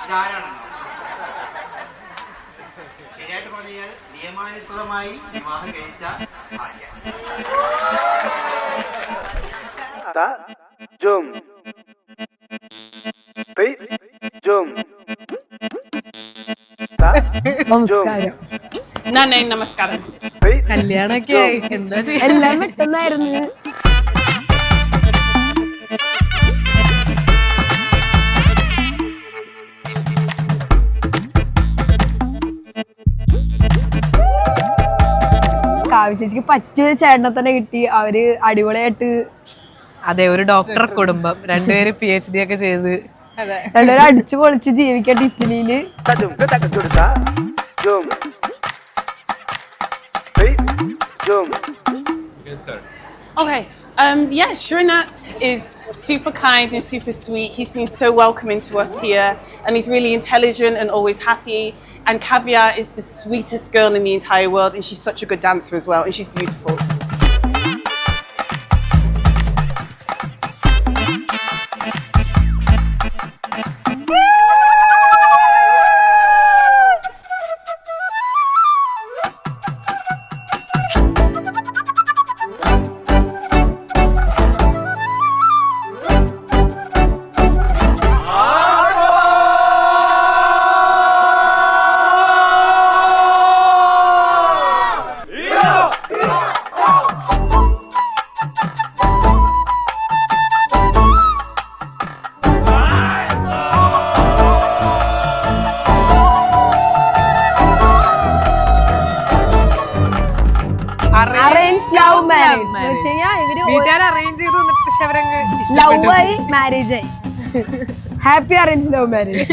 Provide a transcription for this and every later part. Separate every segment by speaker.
Speaker 1: ഇതാരാണെന്നോ? ശരിയായിട്ട് പറഞ്ഞാൽ നിയമാനുസൃതമായി വിവാഹം കഴിച്ച ഭാര്യ.
Speaker 2: നമസ്കാരം.
Speaker 3: കല്യാണൊക്കെ ആയി എന്താ ചെയ്യാ?
Speaker 4: എല്ലാം പെട്ടെന്നായിരുന്നു. കാവ്യചേച്ചിക്ക് പറ്റിയ ചേട്ടനെ തന്നെ കിട്ടി. അവര് അടിപൊളിയായിട്ട്.
Speaker 3: അതെ, ഒരു ഡോക്ടർ കുടുംബം, രണ്ടുപേര് PhD ഒക്കെ ചെയ്ത്
Speaker 4: രണ്ടുപേരും അടിച്ചു പൊളിച്ച് ജീവിക്കട്ടെ ഇറ്റലിയില്.
Speaker 2: Yes, sir. Okay. Yeah, Srinath is super kind and super sweet. He's been so welcoming to us here, and he's really intelligent and always happy. And Kavya is the sweetest girl in the entire world, and she's such a good dancer as well, and she's beautiful.
Speaker 3: വീട്ടുകാർ arrange ചെയ്തു, പക്ഷെ അവരങ്ങ്
Speaker 4: love ആയി marriage ആയി. Happy arrange love marriage.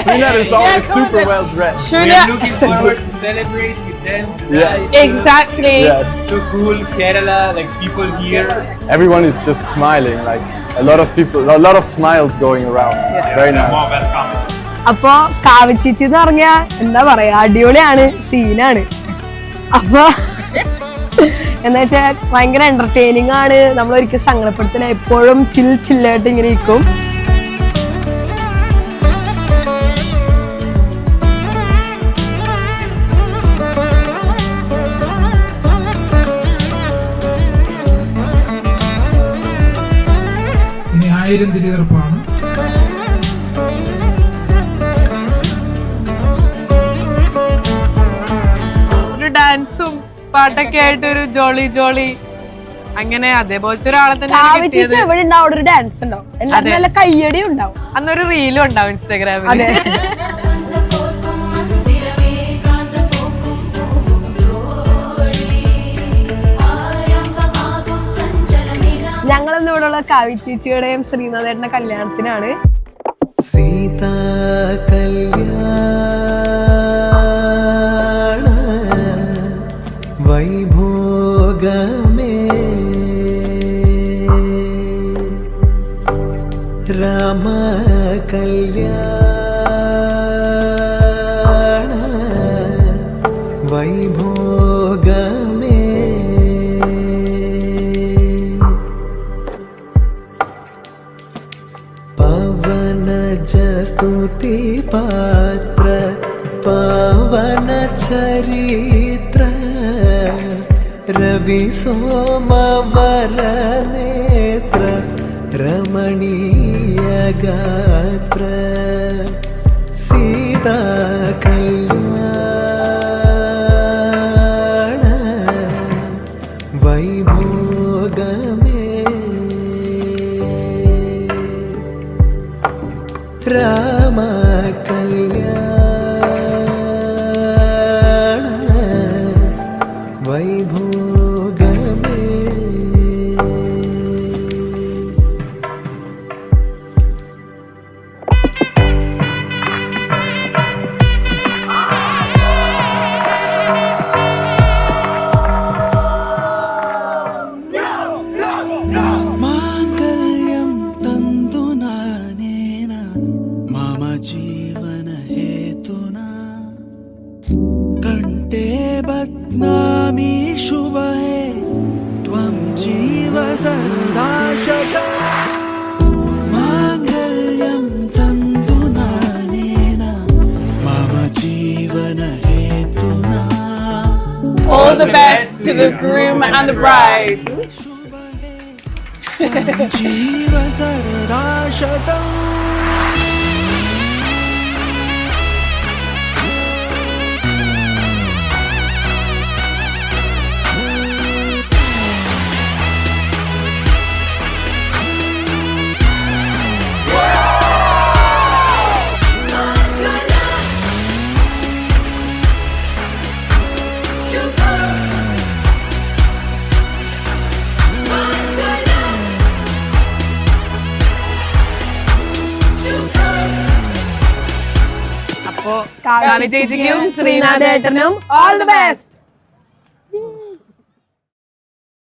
Speaker 5: Srinath is always super well dressed.
Speaker 2: Srinath.
Speaker 6: We are looking forward to celebrate with them.
Speaker 5: Yes.
Speaker 2: Exactly.
Speaker 5: Yes.
Speaker 6: So cool, Kerala, like people here.
Speaker 5: Everyone is just smiling, like a lot of people, a lot of smiles going around. It's very nice.
Speaker 6: Welcome.
Speaker 4: അപ്പൊ കാവ്യചേച്ചി എന്ന് പറഞ്ഞ എന്താ പറയാ, അടിപൊളിയാണ്, സീനാണ്. അപ്പൊ എന്താ വെച്ചാ ഭയങ്കര എന്റർടൈനിങ് ആണ്. നമ്മളൊരിക്കലും സങ്കടപ്പെടുത്തില്ല, എപ്പോഴും ചില്ലായിട്ട് ഇങ്ങനെ ഇരിക്കും.
Speaker 7: ഇനി 1000 തിരിതെറുപ്പാണ്.
Speaker 3: ഒരു ഡാൻസും പാട്ടൊക്കെ ആയിട്ട് ഒരു ജോളി അങ്ങനെ അതേപോലത്തെ ഒരാളെ തന്നെ
Speaker 4: കാവ്യചേച്ചി എവിടെ ഉണ്ടാവും അവിടെ ഒരു ഡാൻസ് ഉണ്ടാവും, എല്ലാവരും നല്ല കയ്യടി ഉണ്ടാവും.
Speaker 3: അന്നൊരു റീലും ഉണ്ടാവും ഇൻസ്റ്റാഗ്രാമിൽ.
Speaker 4: അതെ. ഞങ്ങളിന്ന് ഇവിടെ ഉള്ള കാവ്യചേച്ചിയുടെയും ശ്രീനാഥേട്ടന്റെ കല്യാണത്തിനാണ്.
Speaker 8: സീതാ കല്യാണ വൈഭോഗമേ രാമ കല്യാണ വൈഭോഗമേ स्तुति पात्र पावन चरित्र रवि सोमवर नेत्र रमणीय गात्र सीता कल्याण वैभोगमे രാമ കല്യാണ വൈഭോഗമേ.
Speaker 7: മാംഗല്യം തന്തു നാനേന മമ ജീവന ഹേതുന കണ്ഠേ ബധ്നാമി ശുഭേ ത്വം ജീവ സദാ ശതം. മാംഗല്യം തന്തു നാനേന മമ ജീവന ഹേതുന.
Speaker 2: All the best to the groom and the bride.
Speaker 7: ജീവ സദാ ശതം.
Speaker 3: അപ്പോ കാവ്യ ചേച്ചിക്കും
Speaker 4: ശ്രീനാഥേട്ടനും ഓൾ ദി ബെസ്റ്റ്.